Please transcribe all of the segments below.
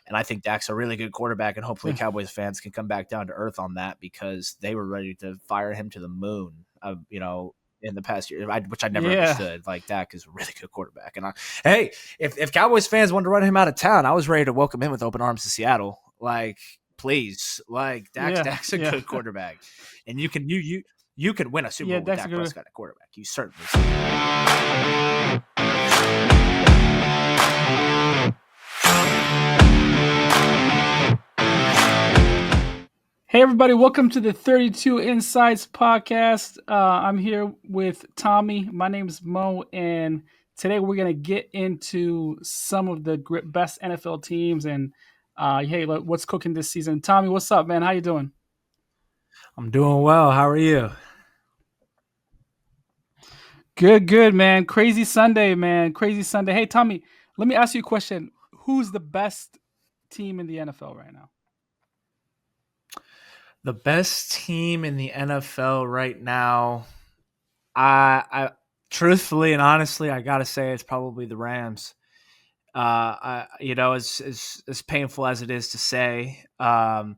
And I think Dak's a really good quarterback, and hopefully Cowboys fans can come back down to earth on that, because they were ready to fire him to the moon, in the past year, which I never understood. Like, Dak is a really good quarterback. And hey, if Cowboys fans wanted to run him out of town, I was ready to welcome him with open arms to Seattle. Like, please, like Dak's a good quarterback, and you can win a Super Bowl with Dak Prescott at quarterback. You certainly can. Hey everybody, welcome to the 32 Insights podcast. I'm here with Tommy. My name is Mo, and today we're going to get into some of the best NFL teams and hey, what's cooking this season. Tommy, what's up, man? How you doing? I'm doing well. How are you? Good, man. Crazy Sunday, man. Crazy Sunday. Hey, Tommy, let me ask you a question. Who's the best team in the NFL right now? The best team in the NFL right now, I truthfully and honestly, I gotta say it's probably the Rams. As painful as it is to say, I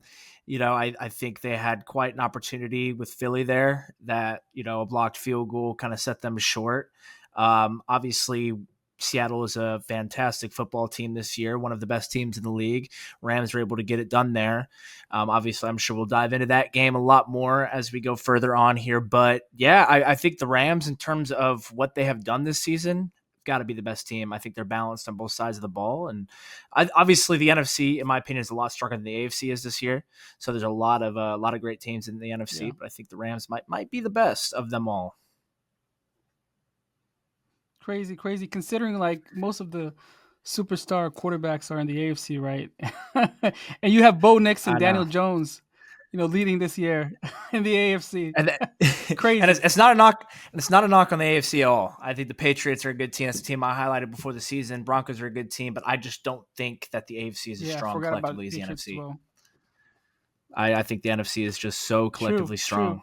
think they had quite an opportunity with Philly there that, a blocked field goal kind of set them short. Obviously, Seattle is a fantastic football team this year, one of the best teams in the league. Rams were able to get it done there. Obviously, I'm sure we'll dive into that game a lot more as we go further on here. But yeah, I think the Rams, in terms of what they have done this season, got to be the best team. I think they're balanced on both sides of the ball. And obviously the NFC, in my opinion, is a lot stronger than the AFC is this year. So there's a lot of great teams in the NFC, but I think the Rams might be the best of them all. Crazy, considering like most of the superstar quarterbacks are in the AFC, right? And you have Bo Nix and Daniel Jones, leading this year in the AFC. And crazy. And it's not a knock. It's not a knock on the AFC at all. I think the Patriots are a good team. That's a team I highlighted before the season. Broncos are a good team, but I just don't think that the AFC is as strong collectively as the NFC. Well. I think the NFC is just so collectively strong.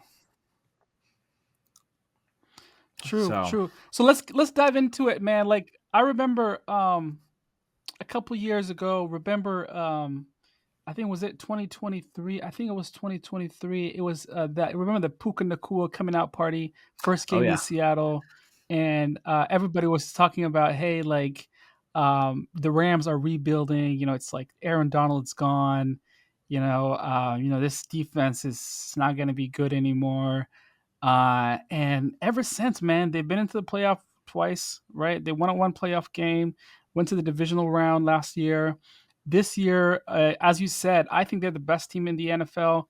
True. So let's dive into it, man. Like, I remember a couple years ago. I think was it 2023. I think it was 2023. It was remember the Puka Nacua coming out party, first game in Seattle, and everybody was talking about, hey, like the Rams are rebuilding. It's like Aaron Donald's gone. This defense is not going to be good anymore. And ever since, man, they've been into the playoff twice, right? They won one playoff game, went to the divisional round last year. This year, as you said, I think they're the best team in the NFL.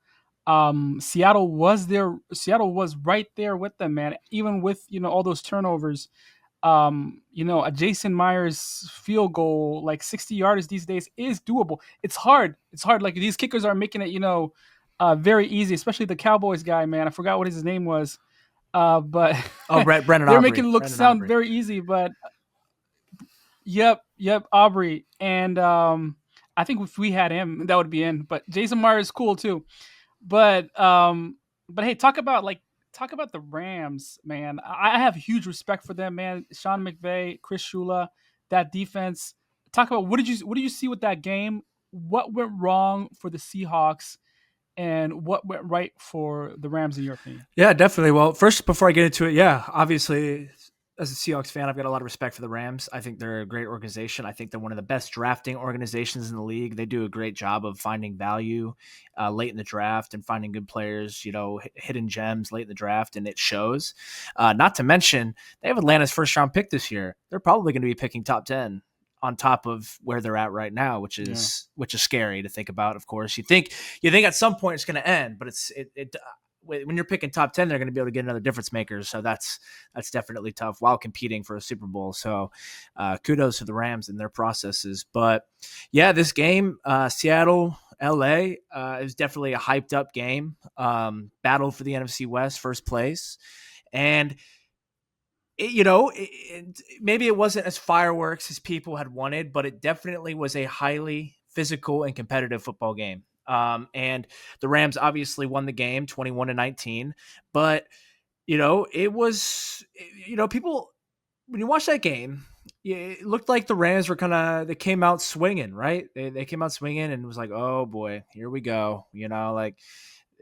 Seattle was right there with them, man. Even with, all those turnovers, a Jason Myers field goal, like 60 yards these days, is doable. It's hard. Like, these kickers are making it, very easy, especially the Cowboys guy, man. I forgot what his name was. But Brennan they're Aubrey. making it look sound very easy, but yep, Aubrey. And I think if we had him, that would be in. But Jason Myers is cool too. But hey, talk about the Rams, man. I have huge respect for them, man. Sean McVay, Chris Shula, that defense. Talk about what did you see with that game? What went wrong for the Seahawks? And what went right for the Rams, in your opinion? Yeah, definitely. Well, first, before I get into it, obviously, as a Seahawks fan, I've got a lot of respect for the Rams. I think they're a great organization. I think they're one of the best drafting organizations in the league. They do a great job of finding value late in the draft and finding good players, hidden gems late in the draft, and it shows. Not to mention, they have Atlanta's first-round pick this year. They're probably going to be picking top 10. On top of where they're at right now, which is scary to think about. Of course, you think at some point it's going to end, but when you're picking top 10, they're going to be able to get another difference maker. So that's definitely tough while competing for a Super Bowl. So kudos to the Rams and their processes. But yeah, this game, Seattle, LA, is definitely a hyped up game. Battle for the NFC West, first place, and. Maybe it wasn't as fireworks as people had wanted, but it definitely was a highly physical and competitive football game. And the Rams obviously won the game 21-19, but it was, people, when you watch that game, Yeah, it looked like the Rams were they came out swinging, right? They came out swinging and it was like, oh boy, here we go. Like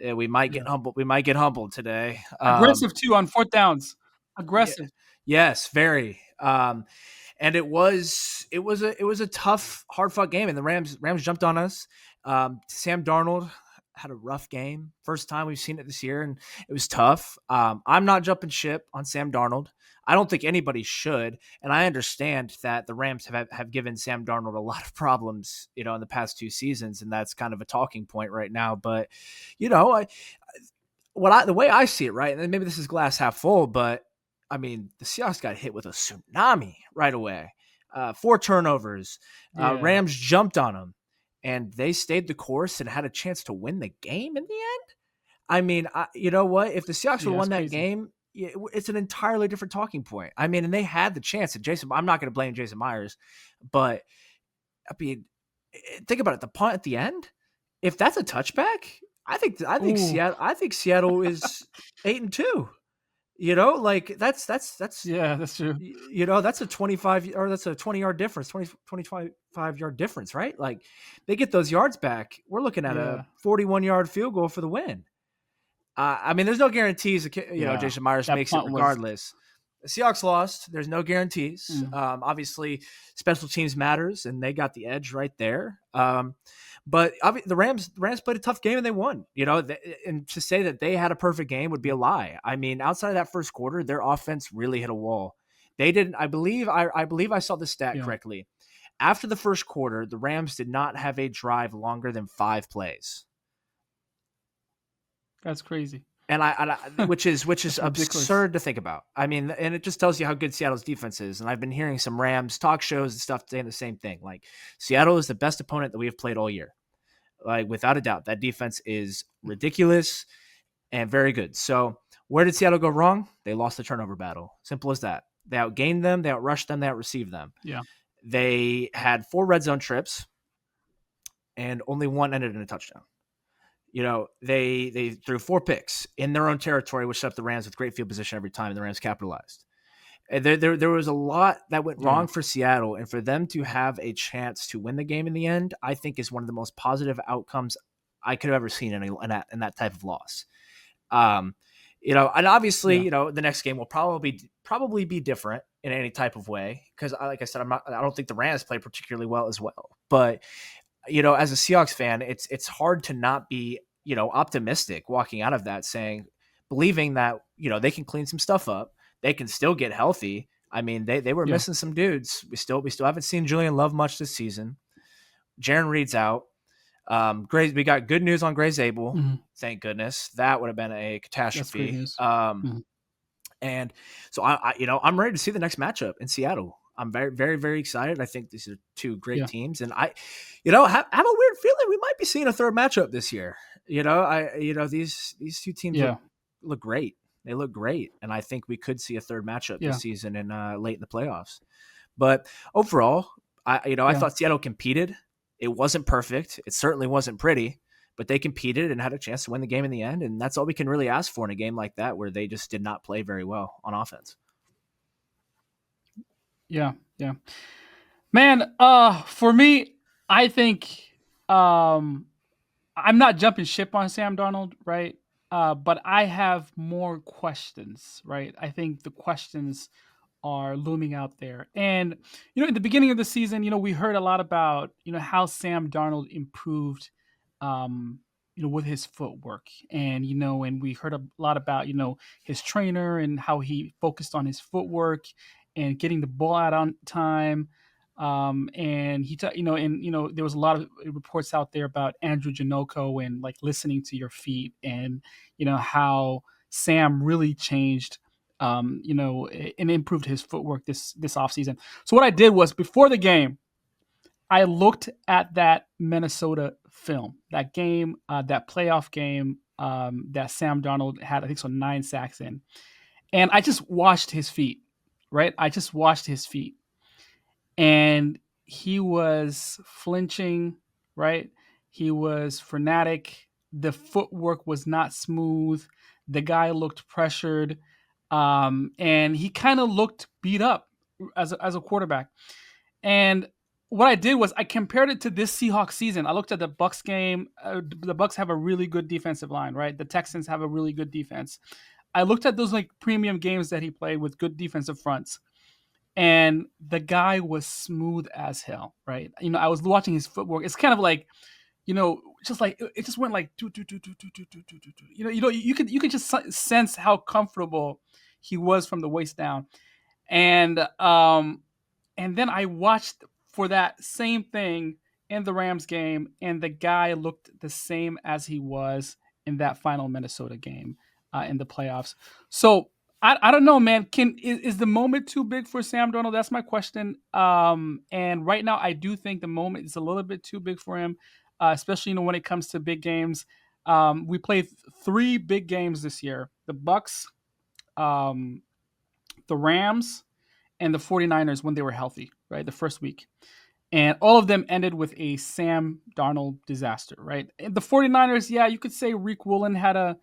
we might Yeah. get humbled. We might get humbled today. Aggressive too on fourth downs. Yeah, Aggressive. yes, very. And it was a tough, hard fought game, and the Rams jumped on us. Sam Darnold had a rough game, first time we've seen it this year, and it was tough. I'm not jumping ship on Sam Darnold. I don't think anybody should, and I understand that the Rams have given Sam Darnold a lot of problems, in the past 2 seasons, and that's kind of a talking point right now. But I the way I see it, right, and maybe this is glass half full, but I mean, the Seahawks got hit with a tsunami right away. 4 turnovers. Yeah. Rams jumped on them, and they stayed the course and had a chance to win the game in the end. I mean, you know what? If the Seahawks would have Yeah, won it's that crazy. game, it's an entirely different talking point. I mean, and they had the chance. And I'm not going to blame Jason Myers, but I mean, think about it. The punt at the end, if that's a touchback, I think Ooh. Seattle is 8-2. Like that's Yeah, that's true. that's a 25 or that's a 20-yard difference, 25-yard difference, right? Like they get those yards back. We're looking at a Yeah. 41-yard field goal for the win. I mean, there's no guarantees. Yeah. Jason Myers That makes it punt was regardless. The Seahawks lost. There's no guarantees. mm, Obviously, special teams matters, and they got the edge right there. But the Rams played a tough game and they won. And to say that they had a perfect game would be a lie. I mean, outside of that first quarter, their offense really hit a wall. They didn't. I believe I saw the stat yeah. correctly. After the first quarter, the Rams did not have a drive longer than 5 plays. That's crazy. And which is That's ridiculous. absurd to think about. I mean, and it just tells you how good Seattle's defense is. And I've been hearing some Rams talk shows and stuff saying the same thing. Like Seattle is the best opponent that we have played all year. Like without a doubt, that defense is ridiculous and very good. So where did Seattle go wrong? They lost the turnover battle. Simple as that. They outgained them, they outrushed them, they outreceived them. Yeah. They had 4 red zone trips, and only one ended in a touchdown. They threw 4 picks in their own territory, which set up the Rams with great field position every time, and the Rams capitalized. And there was a lot that went Yeah. wrong for Seattle, and for them to have a chance to win the game in the end, I think is one of the most positive outcomes I could have ever seen in that type of loss. And obviously, Yeah. the next game will probably be different in any type of way because, like I said, I don't think the Rams played particularly well as well, but as a Seahawks fan, it's hard to not be, optimistic walking out of that believing that, they can clean some stuff up. They can still get healthy. I mean, they were Yeah. missing some dudes. We still haven't seen Julian Love much this season. Jaron Reed's out. We got good news on Gray Zabel. Mm-hmm. Thank goodness. That would have been a That's great catastrophe. news. Mm-hmm. And so I'm ready to see the next matchup in Seattle. I'm very, very, very excited. I think these are 2 great Yeah. teams, and I have a weird feeling we might be seeing a third matchup this year. These 2 teams Yeah. look great. They look great, and I think we could see a third matchup Yeah. this season and late in the playoffs. But overall, I Yeah. thought Seattle competed. It wasn't perfect. It certainly wasn't pretty, but they competed and had a chance to win the game in the end. And that's all we can really ask for in a game like that, where they just did not play very well on offense. Yeah. Yeah. Man, for me, I think I'm not jumping ship on Sam Darnold, right? But I have more questions, right? I think the questions are looming out there. And, in the beginning of the season, we heard a lot about, how Sam Darnold improved, with his footwork. And, and we heard a lot about, his trainer and how he focused on his footwork and getting the ball out on time. And there was a lot of reports out there about Andrew Janoko and like listening to your feet and, how Sam really changed and improved his footwork this offseason. So what I did was before the game, I looked at that Minnesota film, that game, that playoff game that Sam Darnold had, I think so 9 sacks in. And I just watched his feet, right? I just watched his feet. And he was flinching, right? He was frenetic. The footwork was not smooth. The guy looked pressured. And he kind of looked beat up, as a quarterback. And what I did was I compared it to this Seahawks season. I looked at the Bucks game. The Bucks have a really good defensive line, right? The Texans have a really good defense. I looked at those like premium games that he played with good defensive fronts, and the guy was smooth as hell, right? I was watching his footwork. It's kind of like, just like it just went like do do do do do do do do do. You could just sense how comfortable he was from the waist down, and then I watched for that same thing in the Rams game, and the guy looked the same as he was in that final Minnesota game in the playoffs. So I don't know, man. Is the moment too big for Sam Darnold? That's my question. And right now, I do think the moment is a little bit too big for him, especially when it comes to big games. We played 3 big games this year: the Bucks, um, the Rams, and the 49ers when they were healthy, right? The first week. And all of them ended with a Sam Darnold disaster, right? And the 49ers, yeah, you could say Rick Woolen had a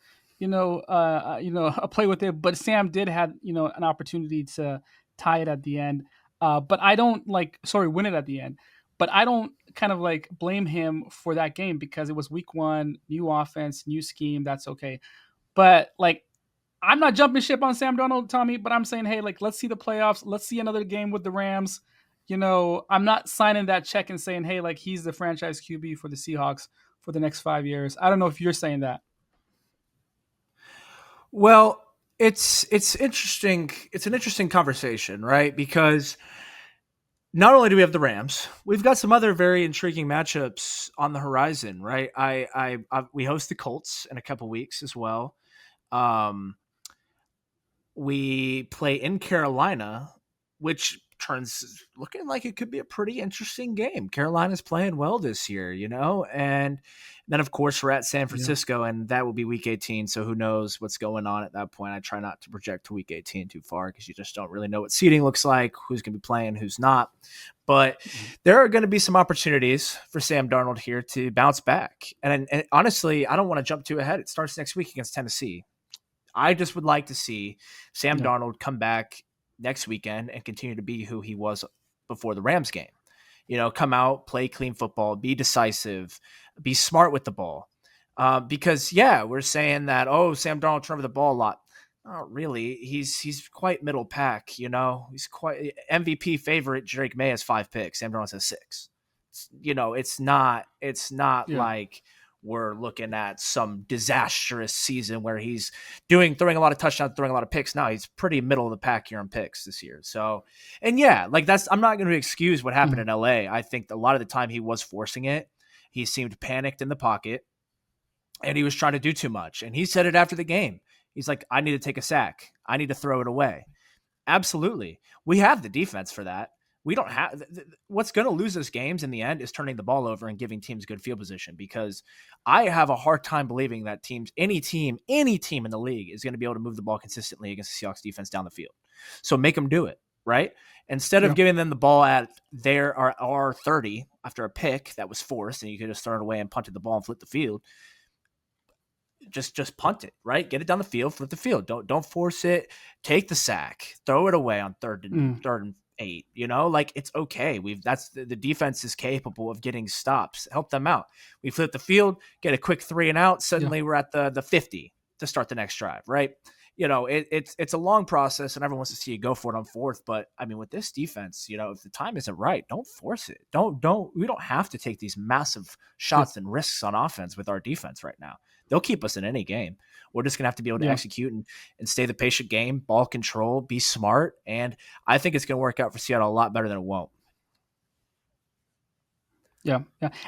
play with it, but Sam did have, an opportunity to tie it at the end. But I don't win it at the end. But I don't kind of like blame him for that game because it was week 1, new offense, new scheme. That's okay. But like, I'm not jumping ship on Sam Darnold, Tommy, but I'm saying, hey, like, let's see the playoffs. Let's see another game with the Rams. I'm not signing that check and saying, hey, like, he's the franchise QB for the Seahawks for the next 5 years. I don't know if you're saying that. Well, it's interesting. It's an interesting conversation, right? Because not only do we have the Rams, we've got some other very intriguing matchups on the horizon, right? We host the Colts in a couple weeks as well. We play in Carolina, which turns looking like it could be a pretty interesting game. Carolina's playing well this year, and then of course we're at San Francisco, and that will be week 18. So who knows what's going on at that point? I try not to project to week 18 too far because you just don't really know what seeding looks like, who's going to be playing, who's not. But there are going to be some opportunities for Sam Darnold here to bounce back. And honestly, I don't want to jump too ahead. It starts next week against Tennessee. I just would like to see Sam Darnold come back next weekend and continue to be who he was before the Rams game. Come out, play clean football, be decisive, be smart with the ball. Because we're saying that, Sam Darnold turned over the ball a lot. Not really. He's quite middle pack. He's quite MVP favorite. Drake May has 5 picks. Sam Darnold has 6. It's not like we're looking at some disastrous season where he's throwing a lot of touchdowns, throwing a lot of picks. No, he's pretty middle of the pack here in picks this year. So, and I'm not going to excuse what happened in LA. I think a lot of the time he was forcing it. He seemed panicked in the pocket and he was trying to do too much. And he said it after the game. He's like, I need to take a sack. I need to throw it away. Absolutely. We have the defense for that. We don't have what's going to lose us games in the end is turning the ball over and giving teams good field position, because I have a hard time believing that any team in the league is going to be able to move the ball consistently against the Seahawks defense down the field. So make them do it, right? Instead of giving them the ball at their our 30 after a pick that was forced and you could just throw it away and punted the ball and flip the field. Just punt it, right? Get it down the field, flip the field. Don't force it. Take the sack, throw it away on third and 8. It's okay. The defense is capable of getting stops. Help them out. We flip the field, get a quick 3 and out. Suddenly we're at the 50 to start the next drive, right? It's a long process, and everyone wants to see you go for it on 4th. But I mean, with this defense, if the time isn't right, don't force it. We don't have to take these massive shots and risks on offense with our defense right now. They'll keep us in any game. We're just going to have to be able to execute and stay the patient game, ball control, be smart. And I think it's going to work out for Seattle a lot better than it won't. Yeah.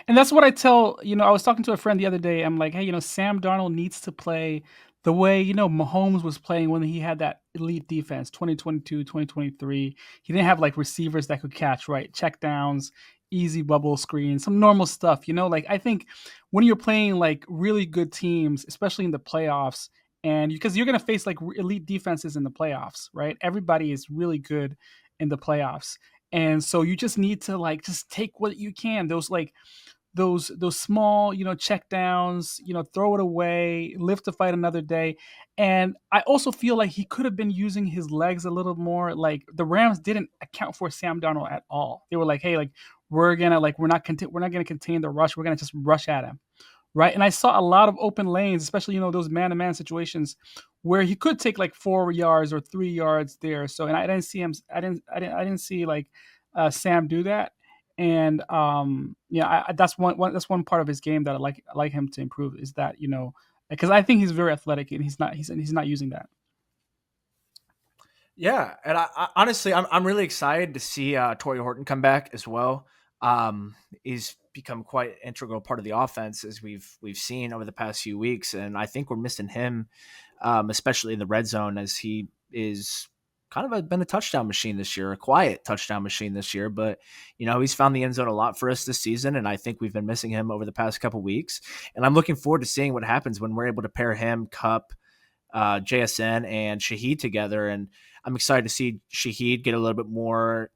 And that's what I tell, I was talking to a friend the other day. I'm like, hey, Sam Darnold needs to play the way, Mahomes was playing when he had that elite defense, 2022, 2023. He didn't have like receivers that could catch, right? Check downs, easy bubble screen, some normal stuff, I think when you're playing like really good teams, especially in the playoffs, and because you're going to face like elite defenses in the playoffs, right? Everybody is really good in the playoffs. And so you just need to like, just take what you can. Those like those small, check downs, throw it away, live to fight another day. And I also feel like he could have been using his legs a little more. Like the Rams didn't account for Sam Darnold at all. They were like, hey, like we're not gonna contain the rush. We're gonna just rush at him, right? And I saw a lot of open lanes, especially those man-to-man situations where he could take like 4 yards or 3 yards there. So, and I didn't see him. I didn't see like Sam do that. And yeah, that's one part of his game that I like him to improve is that because I think he's very athletic and he's not using that. Yeah, and I honestly, I'm really excited to see Torrey Horton come back as well. He's become quite an integral part of the offense as we've seen over the past few weeks, and I think we're missing him, especially in the red zone, as he is kind of been a touchdown machine this year, a quiet touchdown machine this year. But he's found the end zone a lot for us this season, and I think we've been missing him over the past couple weeks. And I'm looking forward to seeing what happens when we're able to pair him, Cup, JSN, and Shaheed together. And I'm excited to see Shaheed get a little bit more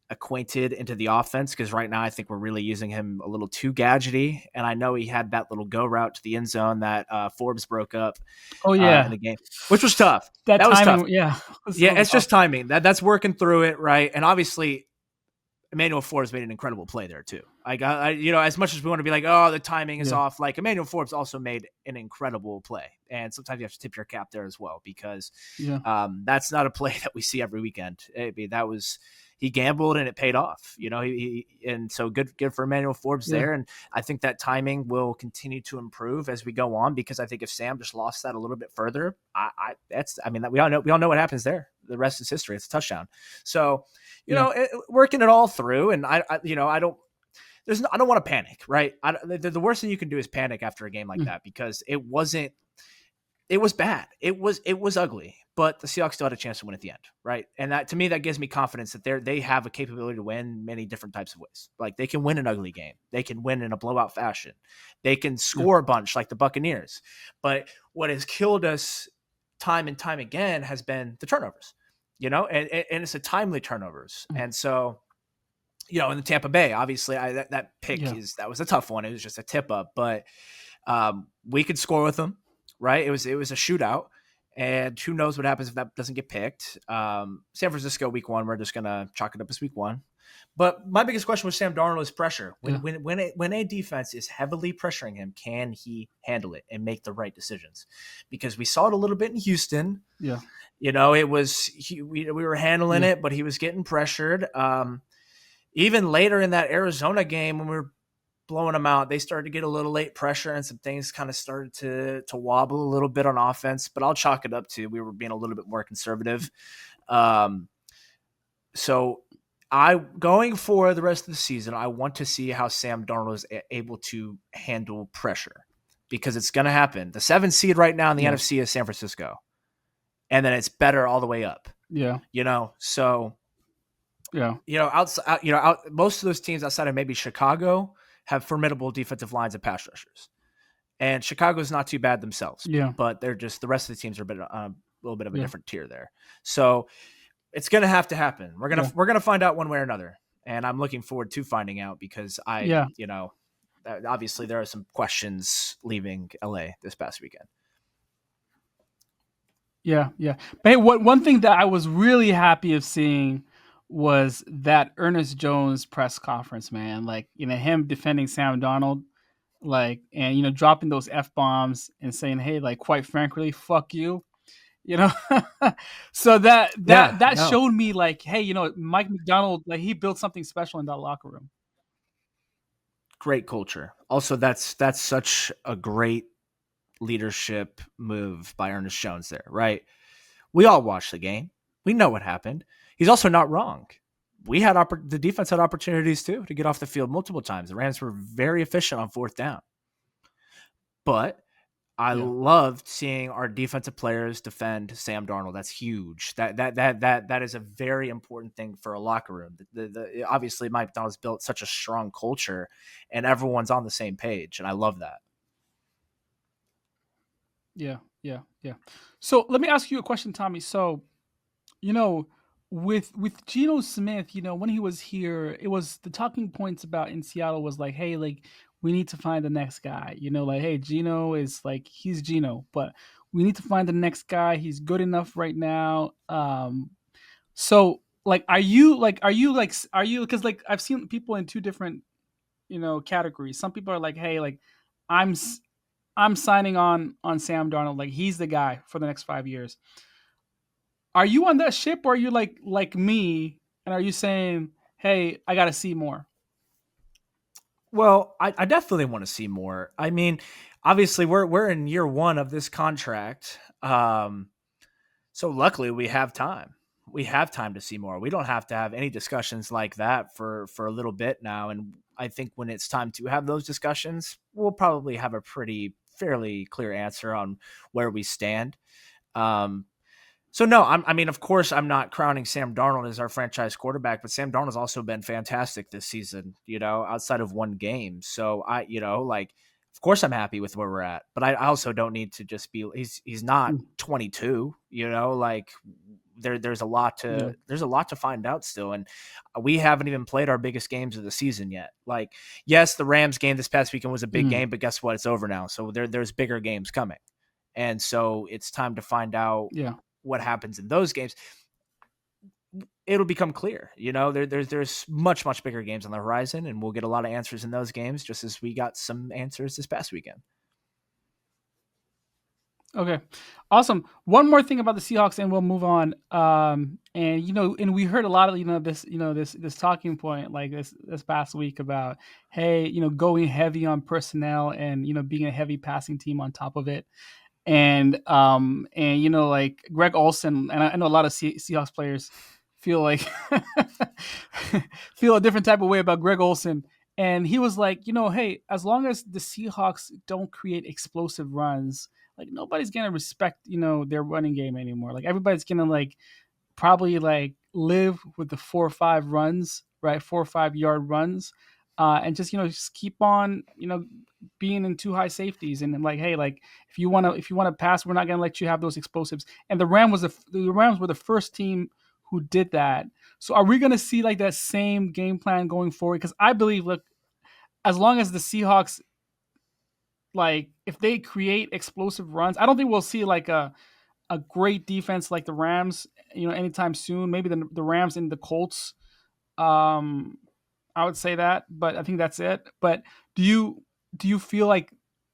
acquainted into the offense, because right now I think we're really using him a little too gadgety. And I know he had that little go route to the end zone that Forbes broke up Oh yeah, in the game, which was tough. that Was timing, tough. yeah, Yeah, it's just timing. That's working through it, right? And obviously, Emmanuel Forbes made an incredible play there too. As much as we want to be like, oh, the timing is off, like Emmanuel Forbes also made an incredible play. And sometimes you have to tip your cap there as well, because that's not a play that we see every weekend. He gambled and it paid off, and so good for Emmanuel Forbes there. And I think that timing will continue to improve as we go on, because I think if Sam just lost that a little bit further, we all know what happens there. The rest is history. It's a touchdown. So, working it all through, and I don't want to panic, right? The worst thing you can do is panic after a game like that, because it was bad. It was ugly, but the Seahawks still had a chance to win at the end, right? And that, to me, that gives me confidence that they have a capability to win many different types of ways. Like, they can win an ugly game. They can win in a blowout fashion. They can score a bunch like the Buccaneers. But what has killed us time and time again has been the turnovers, and it's the timely turnovers. And so, in the Tampa Bay, obviously that pick that was a tough one. It was just a tip up, but we could score with them, right? It was a shootout, and who knows what happens if that doesn't get picked. San Francisco week 1, we're just going to chalk it up as week 1. But my biggest question with Sam Darnold is pressure. When a defense is heavily pressuring him, can he handle it and make the right decisions? Because we saw it a little bit in Houston. Yeah. It was we were handling it, but he was getting pressured. Even later in that Arizona game, when we were blowing them out, they started to get a little late pressure, and some things kind of started to wobble a little bit on offense. But I'll chalk it up to we were being a little bit more conservative. So going for the rest of the season, I want to see how Sam Darnold is able to handle pressure, because it's going to happen. The 7th seed right now in the NFC is San Francisco, and then it's better all the way up. Yeah. So yeah. Most of those teams outside of maybe Chicago have formidable defensive lines and pass rushers, and Chicago's not too bad themselves. But they're just, the rest of the teams are a little bit of a different tier there. So it's going to have to happen. We're going to find out one way or another. And I'm looking forward to finding out, because obviously there are some questions leaving LA this past weekend. Yeah. But hey, one thing that I was really happy of seeing was that Ernest Jones press conference, man. Like, him defending Sam Darnold, like, and dropping those F-bombs and saying, hey, like, quite frankly, fuck you. So that showed me, like, hey, Mike McDonald, like, he built something special in that locker room. Great culture. Also, that's such a great leadership move by Ernest Jones there, right? We all watched the game. We know what happened. He's also not wrong. The defense had opportunities too to get off the field multiple times. The Rams were very efficient on 4th down. But I loved seeing our defensive players defend Sam Darnold. That's huge. That is a very important thing for a locker room. Obviously, Mike McDonald's built such a strong culture, and everyone's on the same page, and I love that. Yeah. So let me ask you a question, Tommy. So, with Geno Smith, when he was here, it was the talking points about in Seattle was like, hey, like, we need to find the next guy. Like, hey, Gino is like, he's Gino, but we need to find the next guy. He's good enough right now. So like, are you, because like I've seen people in two different, categories. Some people are like, hey, like I'm I'm signing on Sam Darnold. Like he's the guy for the next 5 years. Are you on that ship, or are you like me, and are you saying, hey, I got to see more? Well, I definitely want to see more. I mean, obviously we're in year one of this contract. So luckily we have time. We have time to see more. We don't have to have any discussions like that for a little bit now. And I think when it's time to have those discussions, we'll probably have a pretty fairly clear answer on where we stand. Um, so no, I mean, of course, I'm not crowning Sam Darnold as our franchise quarterback, but Sam Darnold's also been fantastic this season. Outside of one game. So like, of course, I'm happy with where we're at, but I also don't need to just be. He's not Mm, 22. Like there's a lot yeah. to find out still, and we haven't even played our biggest games of the season yet. Like, yes, the Rams game this past weekend was a big Mm, game, but guess what? It's over now. So there's bigger games coming, and so it's time to find out yeah. what happens in those games. It'll become clear. There's much bigger games on the horizon, and we'll get a lot of answers in those games, just as we got some answers this past weekend. Okay, awesome. One more thing about the Seahawks, and we'll move on. And and we heard a lot of this talking point like this past week about, hey, going heavy on personnel, and being a heavy passing team on top of it. And like Greg Olson, and I know a lot of Seahawks players feel like feel a different type of way about Greg Olson. And he was like, hey, as long as the Seahawks don't create explosive runs, like nobody's gonna respect their running game anymore. Like everybody's gonna like probably like live with the 4 or 5 runs, right? 4 or 5 yard runs, and just keep on being in too high safeties, and then like, hey, like if you want to pass, we're not gonna let you have those explosives. And the Rams were the first team who did that. So are we gonna see like that same game plan going forward? Because I believe, look, as long as the Seahawks, like if they create explosive runs, I don't think we'll see like a great defense like the Rams, anytime soon. Maybe the Rams and the Colts. Um, I would say that, but I think that's it. But do you feel like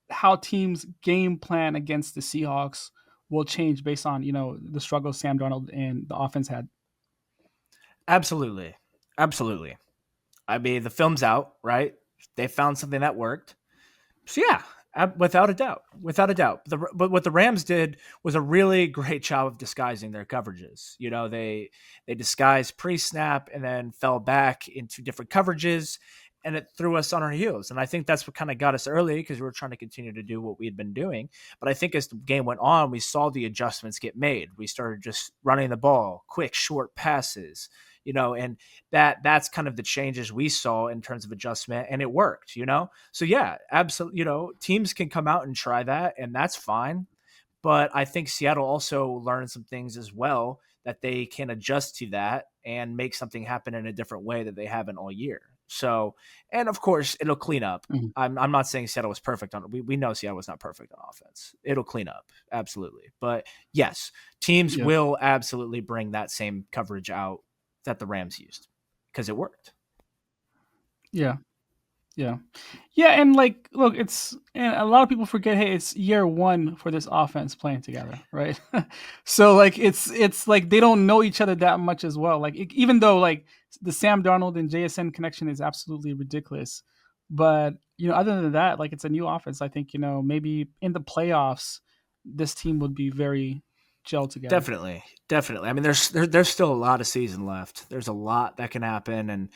how teams game plan against the Seahawks will change based on the struggles Sam Darnold and the offense had? Absolutely, absolutely. I mean, the film's out, right? They found something that worked. So yeah, without a doubt, without a doubt. But what the Rams did was a really great job of disguising their coverages. They disguised pre-snap and then fell back into different coverages, and it threw us on our heels. And I think that's what kind of got us early, because we were trying to continue to do what we had been doing. But I think as the game went on, we saw the adjustments get made. We started just running the ball, quick, short passes. And that's kind of the changes we saw in terms of adjustment, and it worked. So yeah, absolutely. Teams can come out and try that, and that's fine. But I think Seattle also learned some things as well, that they can adjust to that and make something happen in a different way that they haven't all year. So, and of course, it'll clean up. Mhm. I'm not saying Seattle was perfect on it. We know Seattle was not perfect on offense. It'll clean up, absolutely. But yes, teams Yeah, will absolutely bring that same coverage out that the Rams used, because it worked. yeah. Yeah. Yeah, and like look, and a lot of people forget, hey, it's year 1 for this offense playing together, right? So like it's like they don't know each other that much as well. Like even though like the Sam Darnold and JSN connection is absolutely ridiculous, but other than that, like it's a new offense. I think, maybe in the playoffs this team would be very gelled together. Definitely, definitely. I mean, there's still a lot of season left. There's a lot that can happen, and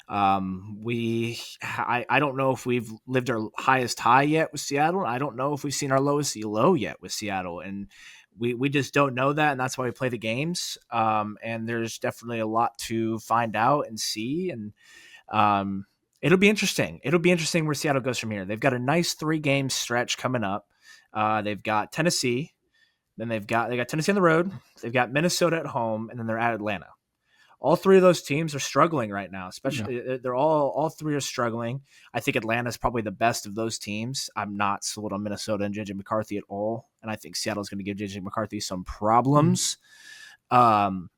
I don't know if we've lived our highest high yet with Seattle. I don't know if we've seen our lowest low yet with Seattle, and we just don't know that, and that's why we play the games. And there's definitely a lot to find out and see, and it'll be interesting. It'll be interesting where Seattle goes from here. They've got a nice 3-game stretch coming up. They've got Tennessee. Then they got Tennessee on the road. They've got Minnesota at home, and then they're at Atlanta. All three of those teams are struggling right now. Yeah. Especially, they're all three are struggling. I think Atlanta's probably the best of those teams. I'm not sold on Minnesota and JJ McCarthy at all, and I think Seattle's going to give JJ McCarthy some Mhm. problems. Um,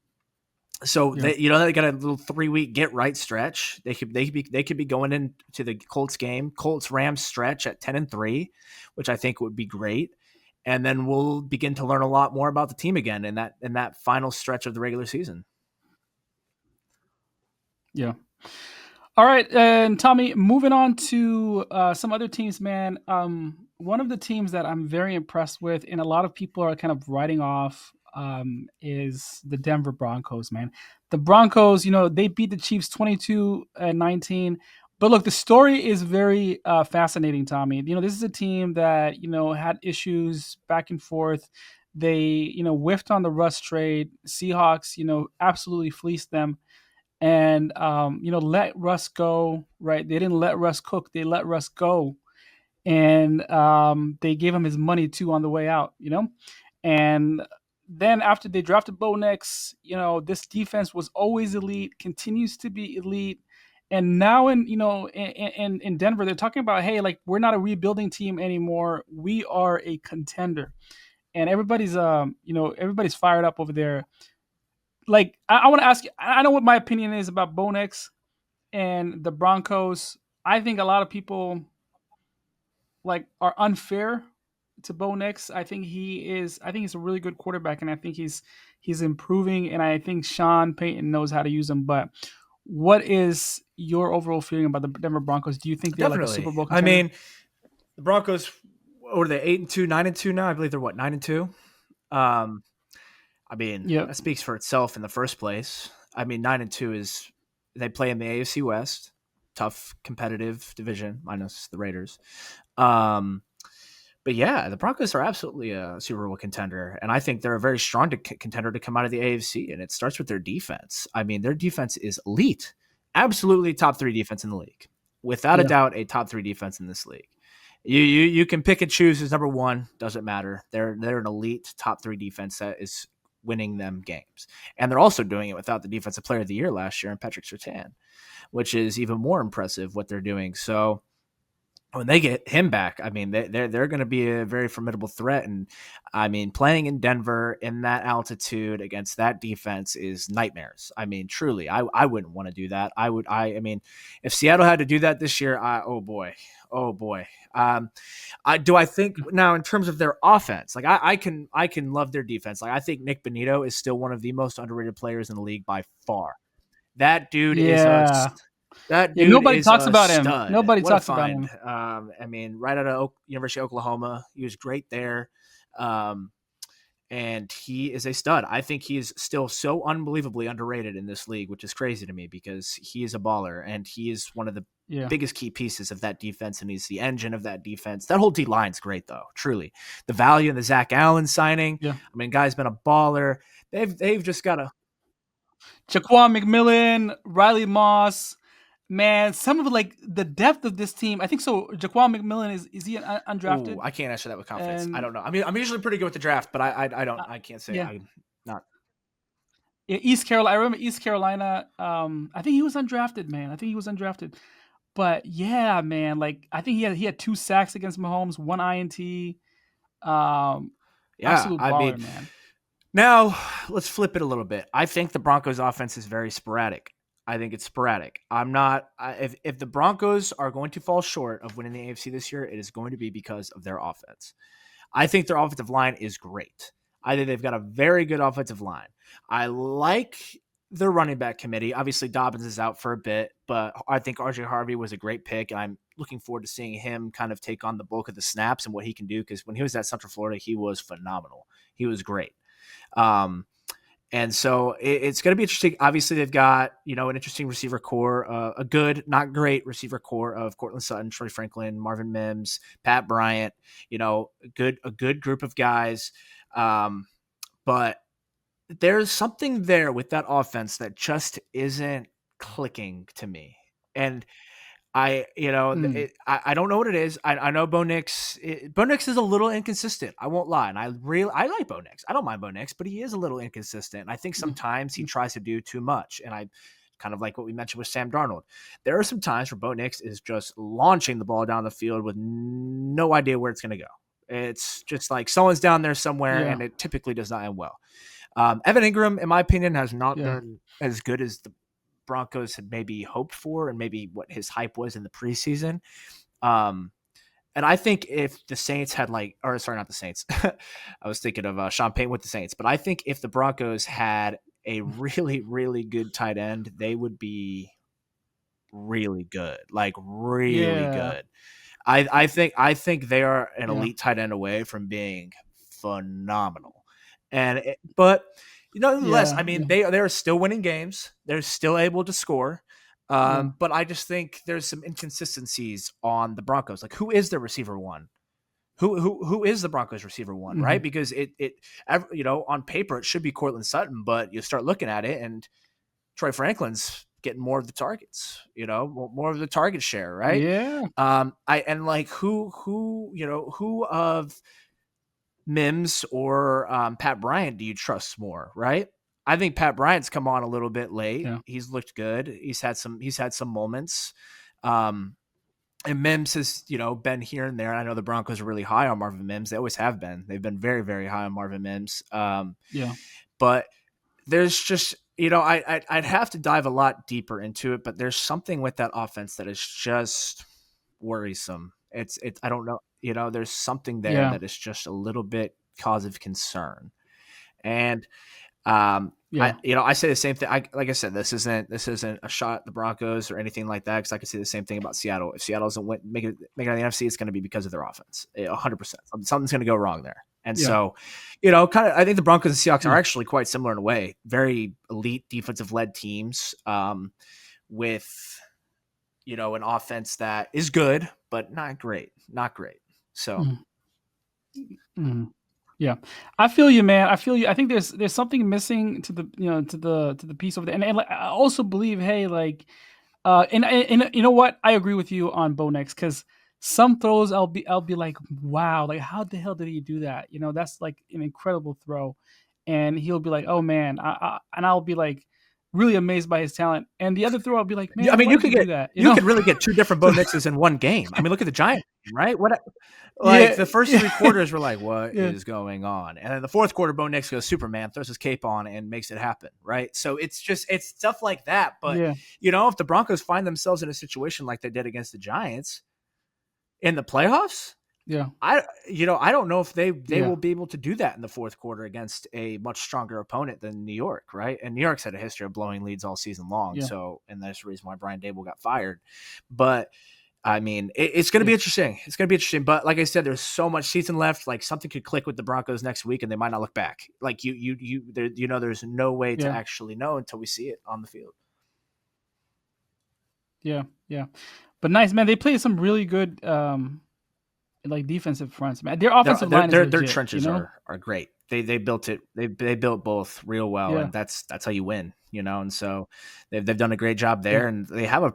so Yeah. they got a little 3-week get right stretch. They could be going into the Colts game, Colts Rams stretch at 10-3, which I think would be great. And then we'll begin to learn a lot more about the team again in that final stretch of the regular season. Yeah. All right, and Tommy, moving on to some other teams, man. One of the teams that I'm very impressed with, and a lot of people are kind of writing off, is the Denver Broncos, man. The Broncos, they beat the Chiefs 22-19. But look, the story is very fascinating, Tommy. This is a team that had issues back and forth. They whiffed on the Russ trade. Seahawks, absolutely fleeced them and let Russ go. Right? They didn't let Russ cook. They let Russ go, and they gave him his money too on the way out. And then after they drafted Bo Nix, this defense was always elite, continues to be elite. And now in Denver, they're talking about, hey, like we're not a rebuilding team anymore. We are a contender, and everybody's fired up over there. Like I want to ask you, I know what my opinion is about Bo Nix and the Broncos. I think a lot of people like are unfair to Bo Nix. I think he's a really good quarterback, and I think he's improving. And I think Sean Payton knows how to use him. But what is your overall feeling about the Denver Broncos? Do you think they're like a Definitely. Super Bowl I contender? mean, the Broncos, what are they, 8-2, 9-2 now? I believe they're what, 9-2. Um, I mean, Yep. that speaks for itself in the first place. I mean, 9-2 is they play in the AFC West, tough competitive division minus the Raiders. Um, but yeah, the Broncos are absolutely a Super Bowl contender, and I think they're a very strong contender to come out of the AFC. And it starts with their defense. I mean, their defense is elite, absolutely top three defense in the league, without a Yeah. doubt, a top three defense in this league. You can pick and choose who's number one. Doesn't matter. They're an elite top three defense that is winning them games, and they're also doing it without the defensive player of the year last year in Patrick Surtain, which is even more impressive what they're doing. So when they get him back, I mean, they're going to be a very formidable threat. And I mean, playing in Denver in that altitude against that defense is nightmares. I mean, truly, I wouldn't want to do that. I mean, if Seattle had to do that this year, oh boy, oh boy. I think now in terms of their offense, like I can love their defense. Like I think Nick Bonito is still one of the most underrated players in the league by far. That dude is a Yeah. that Yeah. dude Nobody is talks a about him. stud. Nobody What a talks about find. him. I mean, right out of University of Oklahoma, he was great there. Um, and he is a stud. I think he is still so unbelievably underrated in this league, which is crazy to me because he is a baller and he is one of the Yeah. biggest key pieces of that defense, and he's the engine of that defense. That whole D line's great, though. Truly, the value in the Zach Allen signing. Yeah. I mean, guy's been a baller. They've just got a. Jaquan McMillan, Riley Moss, man, some of like the depth of this team. I think so. Jaquan McMillan is he Oh, undrafted? I can't answer that with confidence. I And don't know. I mean, I'm usually pretty good with the draft, but I don't. uh, I can't say yeah, I'm not. yeah, East Carolina. I remember East Carolina. I think he was undrafted, man. I think he was undrafted. But yeah, man, like I think he had 2 sacks against Mahomes, 1 INT. Um, Yeah, Absolute I mean, baller, man. now let's flip it a little bit. I think the Broncos' offense is very sporadic. I think it's sporadic. I'm not. If the Broncos are going to fall short of winning the AFC this year, it is going to be because of their offense. I think their offensive line is great. I think they've got a very good offensive line. I like their running back committee. Obviously, Dobbins is out for a bit, but I think RJ Harvey was a great pick, and I'm looking forward to seeing him kind of take on the bulk of the snaps and what he can do because when he was at Central Florida, he was phenomenal. He was great. Um, and so it's going to be interesting. Obviously, they've got an interesting receiver core, a good, not great receiver core of Cortland Sutton, Troy Franklin, Marvin Mims, Pat Bryant. A good group of guys. But there's something there with that offense that just isn't clicking to me. And Mm. I don't know what it is. I know Bo Nix is a little inconsistent. I won't lie, and I like Bo Nix. I don't mind Bo Nix, but he is a little inconsistent. And I think Mm. sometimes he Mm. tries to do too much, and I kind of like what we mentioned with Sam Darnold. There are some times where Bo Nix is just launching the ball down the field with no idea where it's going to go. It's just like someone's down there somewhere, Yeah. and it typically does not end well. Evan Ingram, in my opinion, has not Yeah. been as good as the Broncos had maybe hoped for and maybe what his hype was in the preseason. Um, and I think if the Saints had or sorry, not the Saints. I was thinking of Sean Payton with the Saints, but I think if the Broncos had a really, really good tight end, they would be really good, like really Yeah. good. I think they are an Yeah. elite tight end away from being phenomenal. But nonetheless, Yeah. I mean Yeah. they're still winning games. They're still able to score. Yeah. But I just think there's some inconsistencies on the Broncos. Like who is the receiver one? Who is the Broncos receiver one? Mm-hmm. Right? Because on paper it should be Cortland Sutton, but you start looking at it and Troy Franklin's getting more of the targets, more of the target share, right? Yeah. I and like who of Mims or Pat Bryant do you trust more, right? I think Pat Bryant's come on a little bit late. Yeah. He's looked good. He's had some moments. Um, and Mims has, been here and there. I know the Broncos are really high on Marvin Mims. They always have been. They've been very, very high on Marvin Mims. Yeah. But there's just I'd have to dive a lot deeper into it, but there's something with that offense that is just worrisome. It's I don't know, there's something there Yeah. that is just a little bit cause of concern. And Yeah. I say the same thing. Like I said, this isn't a shot at the Broncos or anything like that, because I can say the same thing about Seattle. If Seattle doesn't make it out of the NFC, it's going to be because of their offense. 100%. Something's going to go wrong there. And Yeah. so, kind of, I think the Broncos and Seahawks are Yeah. actually quite similar in a way. Very elite defensive led teams, with an offense that is good but not great, not great. So Mm. Mm. Yeah, I feel you, man. I feel you. I think there's something missing to the piece over there, and like, I also believe, hey, like, and you know what? I agree with you on Bo Nix, because some throws I'll be like, wow, like how the hell did he do that? That's like an incredible throw, and he'll be like, oh man, and I'll be like really amazed by his talent, and the other throw I'll be like, I man, mean, why did you do that? you could really get two different Bo Nixes in one game. I mean, look at the Giants, right? Like Yeah, the first yeah, three quarters were like, what yeah, is going on? And then the fourth quarter, Bo Nix goes Superman, throws his cape on, and makes it happen, right? So it's stuff like that. But yeah, if the Broncos find themselves in a situation like they did against the Giants in the playoffs, yeah, I don't know if they yeah, will be able to do that in the fourth quarter against a much stronger opponent than New York, right? And New York's had a history of blowing leads all season long, yeah, so and that's the reason why Brian Dable got fired. But I mean, it's going to yeah, be interesting. It's going to be interesting. But like I said, there's so much season left. Like something could click with the Broncos next week, and they might not look back. Like there's no way to yeah, actually know until we see it on the field. yeah, yeah. But nice, man. They play some really good like defensive fronts, man. Their Their offensive their line is their, their legit, trenches are great. They built it. They built both real well, Yeah, and that's how you win. And so they've done a great job yeah, there, and they have a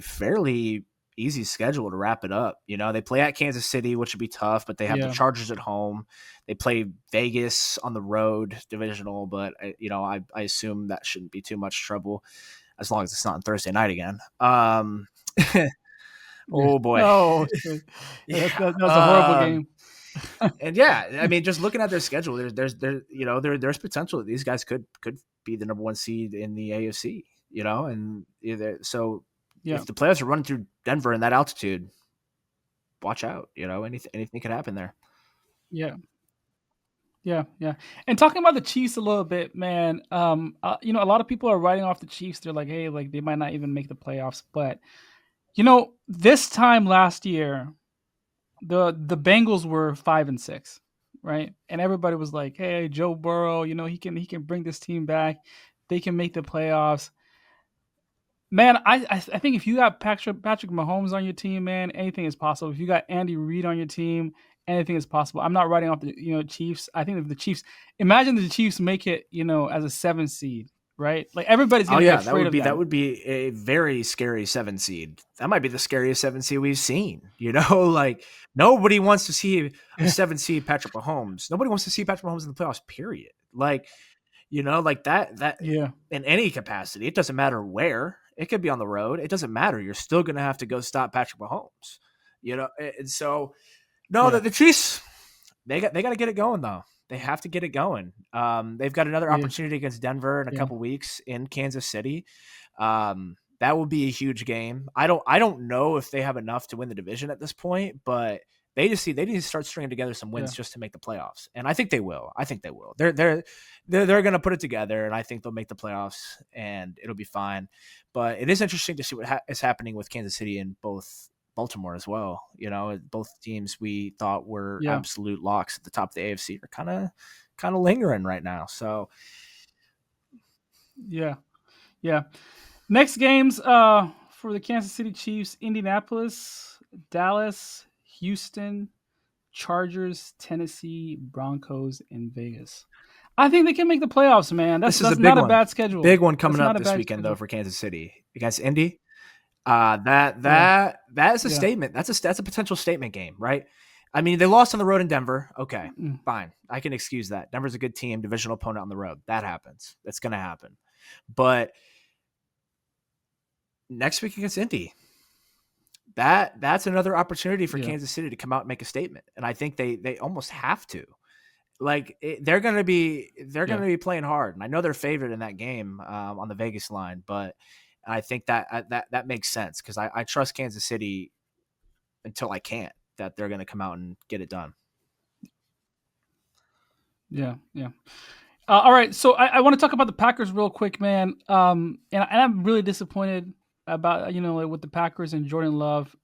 fairly easy schedule to wrap it up. They play at Kansas City, which would be tough, but they have the yeah, Chargers at home. They play Vegas on the road, divisional, but I assume that shouldn't be too much trouble as long as it's not on Thursday night again. yeah. Oh boy, Oh shit. Yeah, yeah. that's a horrible game. And yeah, I mean, just looking at their schedule, there's potential that these guys could be the number one seed in the AFC. And so Yeah, if the playoffs are running through Denver in that altitude, watch out. Anything could happen there. yeah, yeah, yeah. And talking about the Chiefs a little bit, man. A lot of people are writing off the Chiefs. They're like, hey, like they might not even make the playoffs. But this time last year, the Bengals were 5-6, right? And everybody was like, "Hey, Joe Burrow, he can bring this team back. They can make the playoffs." Man, I think if you got Patrick Mahomes on your team, man, anything is possible. If you got Andy Reid on your team, anything is possible. I'm not writing off the Chiefs. I think if the Chiefs, imagine the Chiefs make it, as a 7 seed, right? Like everybody's Oh gonna be yeah, afraid of that them. would be a very scary 7 seed. That might be the scariest 7 seed we've seen. Like nobody wants to see a 7 seed Patrick Mahomes. Nobody wants to see Patrick Mahomes in the playoffs. Period. Like like that Yeah, in any capacity. It doesn't matter where. It could be on the road. It doesn't matter. You're still going to have to go stop Patrick Mahomes. And so no, yeah, the Chiefs they got to get it going though. They have to get it going. They've got another yeah, opportunity against Denver in a yeah, couple weeks in Kansas City. That will be a huge game. I don't know if they have enough to win the division at this point, but they need to start stringing together some wins yeah, just to make the playoffs, and I think they will. I think they will. They're going to put it together, and I think they'll make the playoffs, and it'll be fine. But it is interesting to see what is happening with Kansas City and both Baltimore as well. Both teams we thought were yeah, absolute locks at the top of the AFC are kind of lingering right now. So yeah, yeah. Next games for the Kansas City Chiefs: Indianapolis, Dallas, Houston, Chargers, Tennessee, Broncos, and Vegas. I think they can make the playoffs, man. That's this is a that's big not a one. bad schedule. Big one That's coming not up a this bad weekend though schedule. for Kansas City against Indy. That Yeah, that is a yeah, statement. That's a potential statement game, right? I mean, they lost on the road in Denver. Okay, mm, fine. I can excuse that. Denver's a good team, divisional opponent on the road. That happens. That's going to happen. But next week against Indy, that's another opportunity for yeah, Kansas City to come out and make a statement. And I think they almost have to. Like they're going to be playing hard, and I know they're favored in that game on the Vegas line, but I think that makes sense because I trust Kansas City until I can't, that they're going to come out and get it done. yeah, yeah. All right, so I want to talk about the Packers real quick, man. And I'm really disappointed about like, with the Packers and Jordan Love.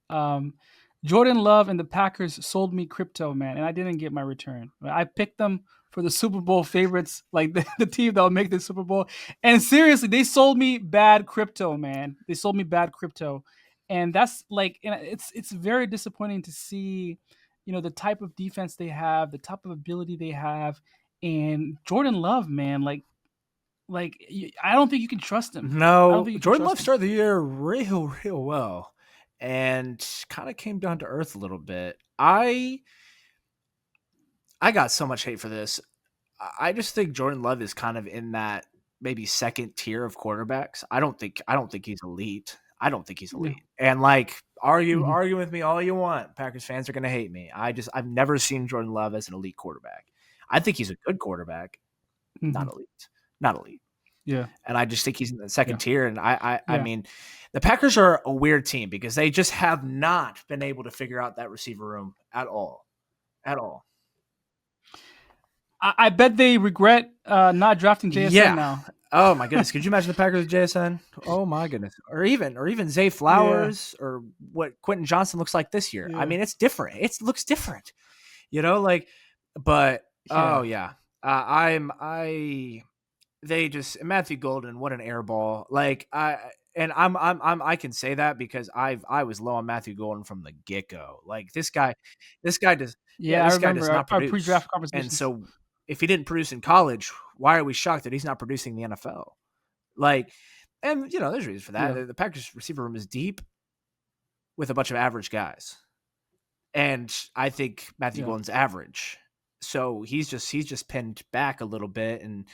Jordan Love and the Packers sold me crypto, man, and I didn't get my return. I picked them for the Super Bowl favorites, like the team that will make the Super Bowl. And seriously, they sold me bad crypto, man. They sold me bad crypto, and that's like, and it's very disappointing to see, the type of defense they have, the type of ability they have, and Jordan Love, man, I don't think you can trust him. I don't No, think you can Jordan Love trust him. started the year real well, and kind of came down to earth a little bit. I got so much hate for this. I just think Jordan Love is kind of in that maybe second tier of quarterbacks. I don't think he's elite. I don't think he's Yeah. elite. And like Hmm. argue with me all you want. Packers fans are gonna hate me. I've never seen Jordan Love as an elite quarterback. I think he's a good quarterback, not Hmm. elite. Not elite. Yeah. And I just think he's in the second Yeah. tier. And I Yeah. mean, the Packers are a weird team because they just have not been able to figure out that receiver room at all. At all. I bet they regret not drafting JSN Yeah. now. Oh my goodness. Could you imagine the Packers with JSN? Oh my goodness. Or even Zay Yeah. Flowers or what Quentin Johnson looks like this year. I Yeah. mean, it's different. It looks different. Like, but oh Yeah. yeah. I they just Matthew Golden, what an air ball. Like I can say that because I was low on Matthew Golden from the get go. Like this guy does yeah, Yeah. I this guy remember does not our pre-draft produce. And conversations. so if he didn't produce in college, why are we shocked that he's not producing in the NFL? Like, and there's reasons for that. Yeah. The Packers receiver room is deep with a bunch of average guys. And I think Matthew Yeah. Golden's average. So he's just pinned back a little bit, and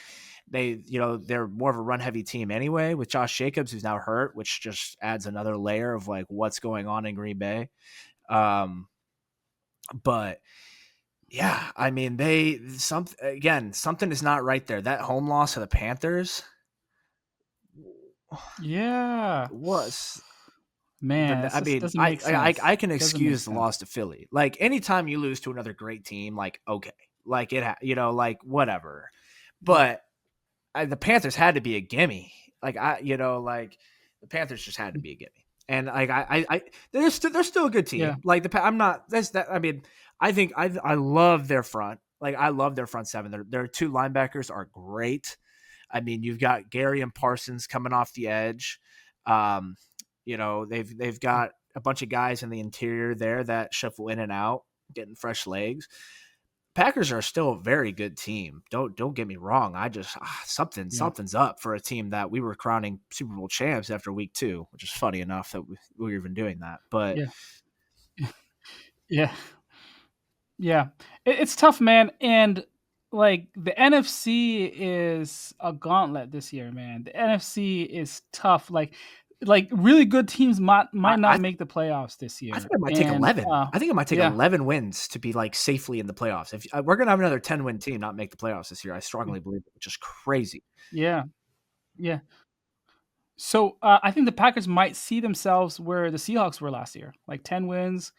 they're more of a run heavy team anyway with Josh Jacobs, who's now hurt, which just adds another layer of like what's going on in Green Bay. Um, but yeah, I mean something is not right there. That home loss to the Panthers Yeah. was Man, it I just mean, doesn't make sense. I can It doesn't make excuse the sense. loss to Philly. Like anytime you lose to another great team, like okay, like like whatever. Yeah. But the Panthers had to be a gimme. Like like the Panthers just had to be a gimme. And like they're still a good Yeah. team. Like I'm not that's that. I mean, I think I love their front. Like I love their front seven. Their two linebackers are great. I mean, you've got Gary and Parsons coming off the edge. Um, they've got a bunch of guys in the interior there that shuffle in and out, getting fresh legs. Packers are still a very good team. Don't get me wrong. I just Yeah. something's up for a team that we were crowning Super Bowl champs after week 2, which is funny enough that we were even doing that. But Yeah. Yeah. Yeah. It's tough, man. And like the NFC is a gauntlet this year, man. The NFC is tough. Like really good teams I, might not I make the playoffs this I year. think it might take And 11. I think it might take yeah. 11 wins to be like safely in the playoffs. If we're gonna have another 10-win team not make the playoffs this year, I strongly believe it, which is crazy. Yeah. Yeah. So I think the Packers might see themselves where the Seahawks were last year, like 10 wins,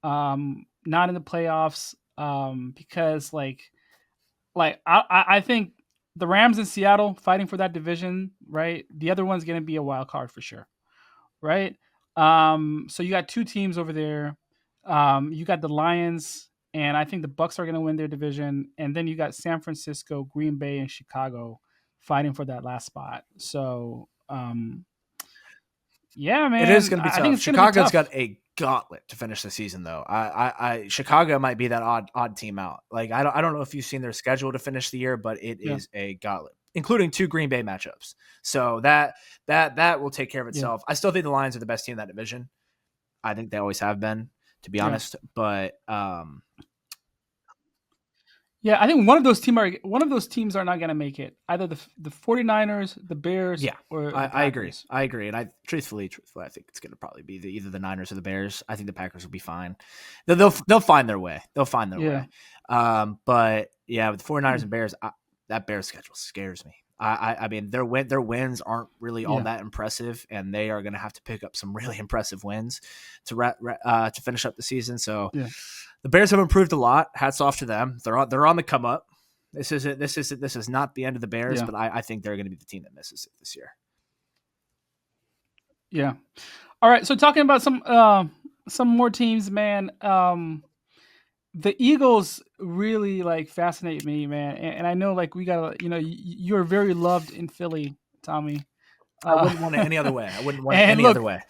not in the playoffs, because I think the Rams in Seattle fighting for that division, right? The other one's going to be a wild card for sure, right? So you got two teams over there. You got the Lions, and I think the Bucks are going to win their division, and then you got San Francisco, Green Bay, and Chicago fighting for that last spot. So yeah, It is man, going to be I think tough. it's going to be Chicago's got tough. a gauntlet to finish the season, though. Chicago might be that odd team out. Like I don't know if you've seen their schedule to finish the year, but it Yeah, is a gauntlet, including 2 Green Bay matchups. So that will take care of yeah, itself. I still think the Lions are the best team in that division. I think they always have been, to be yeah. honest. But Yeah, I think one of those teams are not going to make it. Either the 49ers, the Bears, yeah, or the I agree. Packers. I agree. And truthfully, I think it's going to probably be either the Niners or the Bears. I think the Packers will be fine. They'll find their way. They'll find their Yeah. way. But yeah, with the 49ers Mm. and Bears, that Bears schedule scares me. I mean, their wins aren't really all Yeah. that impressive, and they are going to have to pick up some really impressive wins to finish up the season. So Yeah. the Bears have improved a lot. Hats off to them. They're on the come up. This is not the end of the Bears, Yeah. but I think they're going to be the team that misses it this year. Yeah. All right. So talking about some more teams, man. The Eagles really like fascinate me, man. And I know like we got you're very loved in Philly, Tommy. I Uh, wouldn't want it any other way. I wouldn't want it and any other look, way.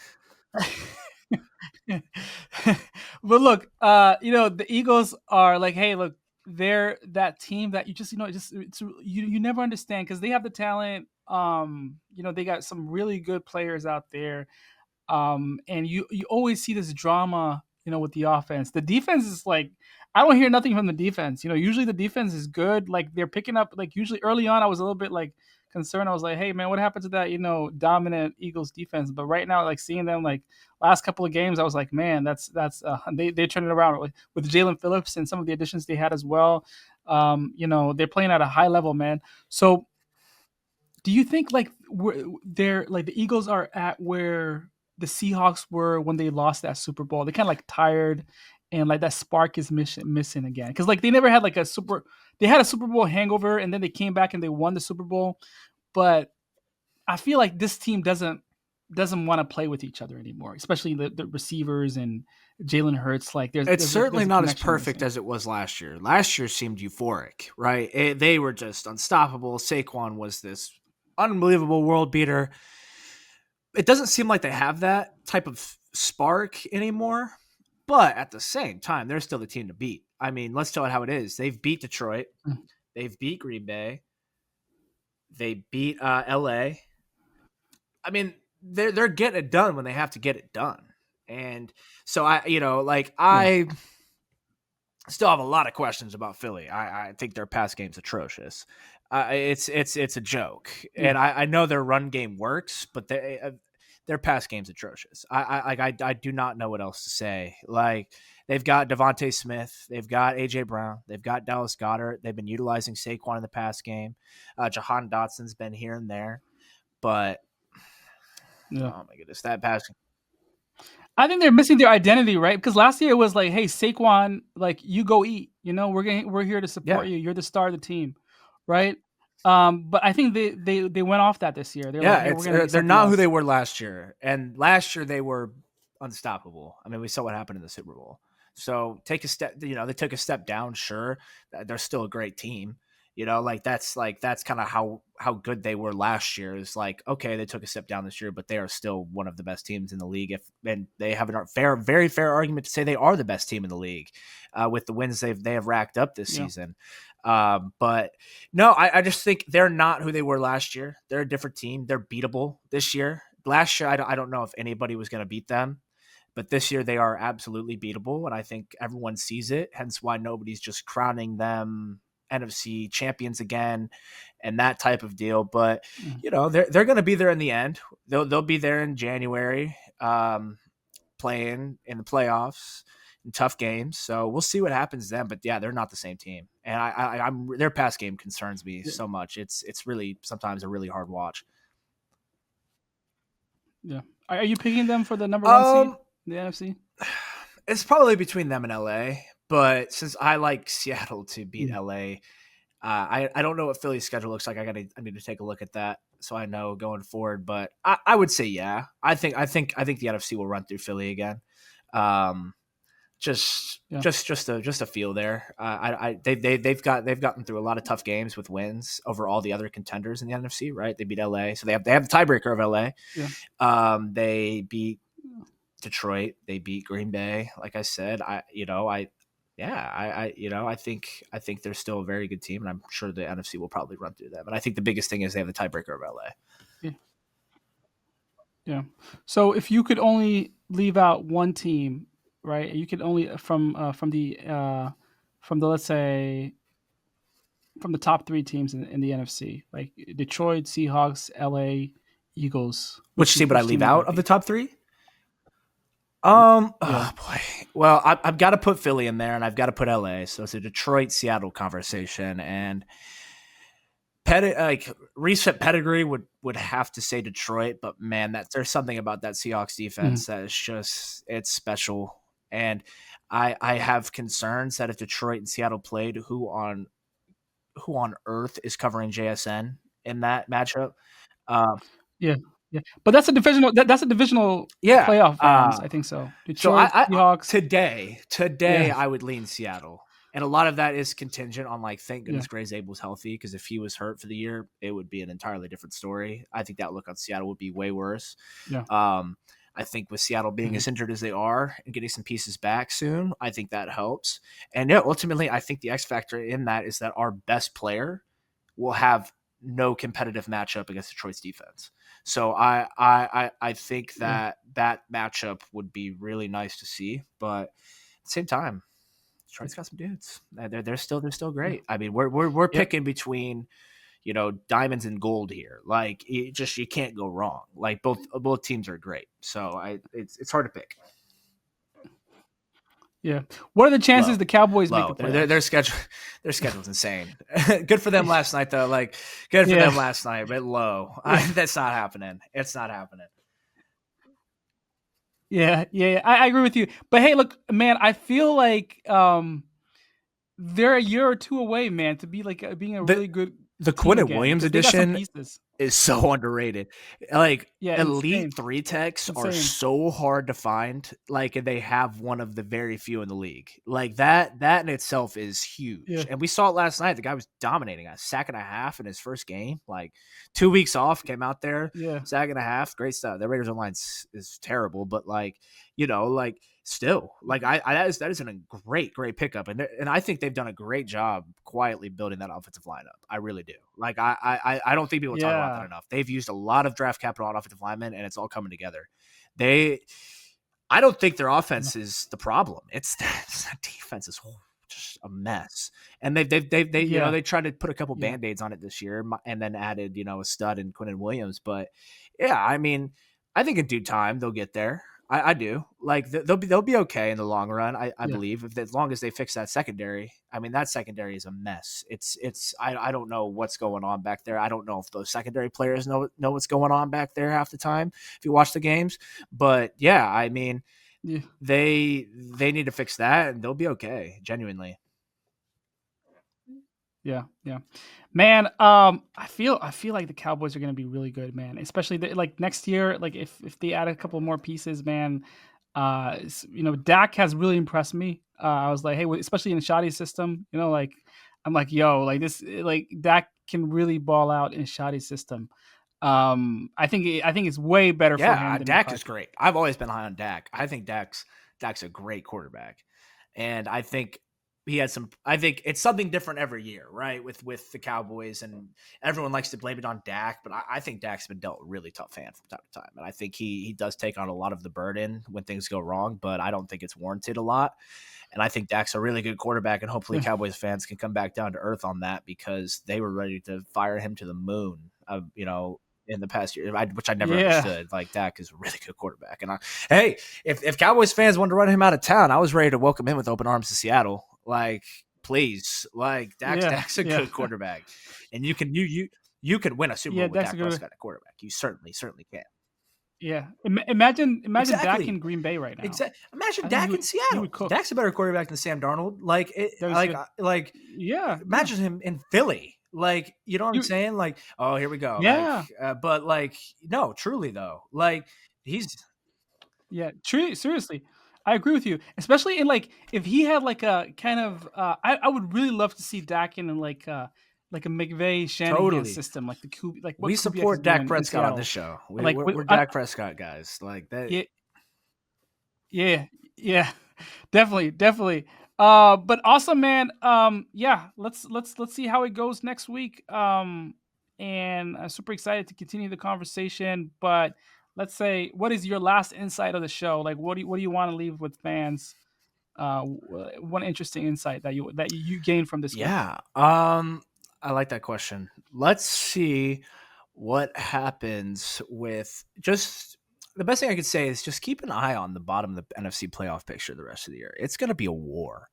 but look, the Eagles are like, hey, look, they're that team that you just, you never understand because they have the talent. They got some really good players out there. And you always see this drama, with the offense. The defense is like, I don't hear nothing from the defense. Usually the defense is good. Like they're picking up. Like usually early on, I was a little bit like concerned. I was like, hey man, what happened to that dominant Eagles defense? But right now, like seeing them like last couple of games, I was like, man, that's they turned it around with Jalen Phillips and some of the additions they had as well. They're playing at a high level, man. So do you think like they're like the Eagles are at where the Seahawks were when they lost that Super Bowl? They kind of like tired, and like that spark is missing again because like they never had like they had a Super Bowl hangover, and then they came back and they won the Super Bowl. But I feel like this team doesn't want to play with each other anymore, especially the receivers and Jalen Hurts. Like It's certainly there's a not as connection perfect missing. as it was last year. Last year seemed euphoric, right? They were just unstoppable. Saquon was this unbelievable world beater. It doesn't seem like they have that type of spark anymore. But at the same time, they're still the team to beat. I mean, let's tell it how it is. They've beat Detroit. Mm. They've beat Green Bay. They beat LA. I mean, they're getting it done when they have to get it done. And so Yeah, I still have a lot of questions about Philly. I think their pass game's atrocious. It's a joke, yeah, and I know their run game works, but their pass game's atrocious. I do not know what else to say. Like they've got Devontae Smith, they've got AJ Brown, they've got Dallas Goedert. They've been utilizing Saquon in the pass game. Jahan Dotson's been here and there, but yeah. oh my goodness, that pass. I think they're missing their identity, right? Because last year it was like, "Hey, Saquon, like you go eat. We're here to Yeah, support you. You're the star of the team, right?" But I think they went off that this year. They're like, yeah, "Hey, we're gonna be they're something not who they else." were last year, and last year they were unstoppable. I mean, we saw what happened in the Super Bowl. So take a step, they took a step down. Sure, they're still a great team. That's kind of how good they were last year. Is like, okay, they took a step down this year, but they are still one of the best teams in the league. And they have a very fair argument to say they are the best team in the league. with the wins they have racked up this Yeah. season. But no, I just think they're not who they were last year. They're a different team. They're beatable this year. Last year, I don't know if anybody was going to beat them. But this year they are absolutely beatable, and I think everyone sees it. Hence why nobody's just crowning them NFC champions again, and that type of deal. But Mm. they're going to be there in the end. They'll be there in January, playing in the playoffs in tough games. So we'll see what happens then. But yeah, they're not the same team, and I'm their pass game concerns me so much. It's really sometimes a really hard watch. Yeah. Are you picking them for the number one seed Um, in the NFC? It's probably between them and LA, but since I like Seattle to beat Mm. LA, I don't know what Philly's schedule looks like. I need to take a look at that so I know going forward. But I would say yeah. I think the NFC will run through Philly again. Um, Yeah. just a feel there. They've gotten through a lot of tough games with wins over all the other contenders in the NFC. Right? They beat LA, so they have the tiebreaker of LA. Yeah. They beat Detroit. They beat Green Bay. Like I said, I think they're still a very good team, and I'm sure the NFC will probably run through them. And I think the biggest thing is they have the tiebreaker of LA. Yeah. Yeah. So if you could only leave out one team, right? You could only from the, let's say, from the top three teams in the NFC, like Detroit, Seahawks, LA, Eagles. Which team would I leave Would out that of the be? top three? Yeah. Oh boy. Well, I've got to put Philly in there, and I've got to put LA. So it's a Detroit Seattle conversation, and recent pedigree would have to say Detroit, but man, there's something about that Seahawks defense that is just it's special. And I have concerns that if Detroit and Seattle played, who on earth is covering JSN in that matchup? Um, Yeah. Yeah. But that's a divisional. That's a divisional yeah. playoff rounds. I think so. So Detroit, Seahawks. today Yeah. I would lean Seattle. And a lot of that is contingent on thank Yeah. goodness Gray's Abel's healthy, because if he was hurt for the year, it would be an entirely different story. I think that look on Seattle would be way worse. Yeah. I think with Seattle being as injured as they are and getting some pieces back soon, I think that helps. And yeah, ultimately, I think the X factor in that is that our best player will have no competitive matchup against Detroit's defense. So I think that matchup would be really nice to see, but at the same time, Detroit's got some dudes. They're still great. I mean, we're picking between diamonds and gold here. Like you can't go wrong. Like both teams are great. So it's hard to pick. Yeah. What are the chances the Cowboys make Low. the playoffs? Their schedule's insane. Good for them last night though. Like good for them last night, but low. That's not happening. It's not happening. Yeah. I agree with you. But hey, look, man, I feel like they're a year or two away, man, to be being a really good the team Quinn again, Williams because they got some edition pieces. Is so underrated. Like elite insane. 3 techs are Insane. so hard to find. Like, and they have one of the very few in the league. Like that in itself is huge. Yeah. And we saw it last night. The guy was dominating a sack and a half in his first game. Like 2 weeks off, came out there, sack and a half, great stuff. The Raiders online is terrible, but still, that is a great pickup, and I think they've done a great job quietly building that offensive lineup. I really do. Like I don't think people talk about that enough. They've used a lot of draft capital on offensive linemen, and it's all coming together. I don't think their offense is the problem. It's that defense is just a mess, and they they tried to put a couple band-aids on it this year, and then added a stud in Quinn Williams. But yeah, I mean, I think in due time they'll get there. I do. Like they'll be okay in the long run. I believe as long as they fix that secondary. I mean, that secondary is a mess. I don't know what's going on back there. I don't know if those secondary players know what's going on back there half the time if you watch the games. But yeah, I mean, they need to fix that, and they'll be okay. Genuinely. Yeah. Man, I feel like the Cowboys are going to be really good, man. Especially next year, if they add a couple more pieces, man. Dak has really impressed me. I was like, hey, especially in the shoddy system, I'm like, yo, Dak can really ball out in a shoddy system. I think it's way better for him. Dak is great. I've always been high on Dak. I think Dak's a great quarterback. And I think he had some. I think it's something different every year, right? With the Cowboys, and everyone likes to blame it on Dak, but I think Dak's been dealt a really tough hand from time to time, and I think he does take on a lot of the burden when things go wrong, but I don't think it's warranted a lot. And I think Dak's a really good quarterback, and hopefully Cowboys fans can come back down to earth on that because they were ready to fire him to the moon. In the past year, which I never understood. Like, Dak is a really good quarterback, and hey, if Cowboys fans wanted to run him out of town, I was ready to welcome him with open arms to Seattle. Like, please, like Dak's a good quarterback, and you can win a Super Bowl with Dak Prescott at quarterback. You certainly can. Yeah, imagine exactly. Dak in Green Bay right now. Exactly. Imagine Dak in Seattle. Dak's a better quarterback than Sam Darnold. Imagine him in Philly. Like, you know what I'm saying? Like, oh, here we go. Yeah. But like, no, truly though, like he's. Yeah, truly, seriously, I agree with you. Especially in like if he had like a kind of, I would really love to see Dak in like a McVay Shanahan system, like the like what we support Dak Prescott on this show. We're Dak Prescott guys, like that. Yeah, definitely. But awesome, man. Yeah, let's see how it goes next week. And I'm super excited to continue the conversation. But let's say, what is your last insight of the show? Like, what do you want to leave with fans? One interesting insight that you gained from this week. Yeah. I like that question. Let's see what happens with just the best thing I could say is just keep an eye on the bottom of the NFC playoff picture the rest of the year. It's going to be a war.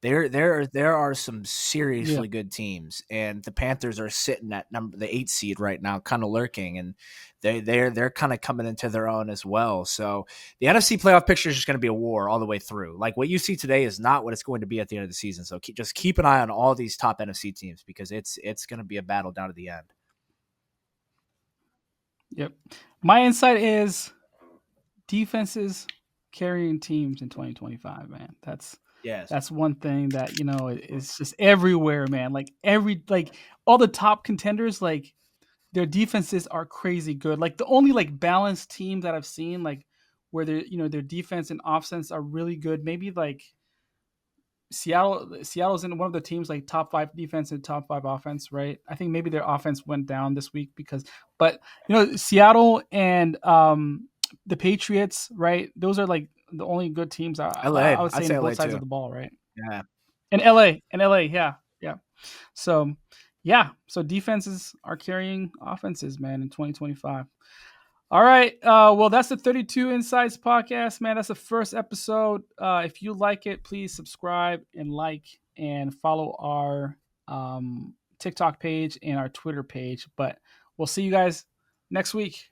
There are some seriously good teams, and the Panthers are sitting at the 8 seed right now, kind of lurking, and they're kind of coming into their own as well. So the NFC playoff picture is just going to be a war all the way through. Like, what you see today is not what it's going to be at the end of the season. So just keep an eye on all these top NFC teams because it's going to be a battle down to the end. Yep. My insight is defenses carrying teams in 2025, man. That's one thing that, is just everywhere, man. Like all the top contenders, like their defenses are crazy good. Like the only like balanced team that I've seen, like where their defense and offense are really good. Maybe like Seattle's in one of the teams like top 5 defense and top 5 offense, right? I think maybe their offense went down this week but Seattle and the Patriots, right? Those are like the only good teams. I would say on both sides of the ball, right? Yeah. And LA, yeah. So defenses are carrying offenses, man, in 2025. All right. Well, that's the 32 Insights podcast, man. That's the first episode. If you like it, please subscribe and like and follow our TikTok page and our Twitter page. But we'll see you guys next week.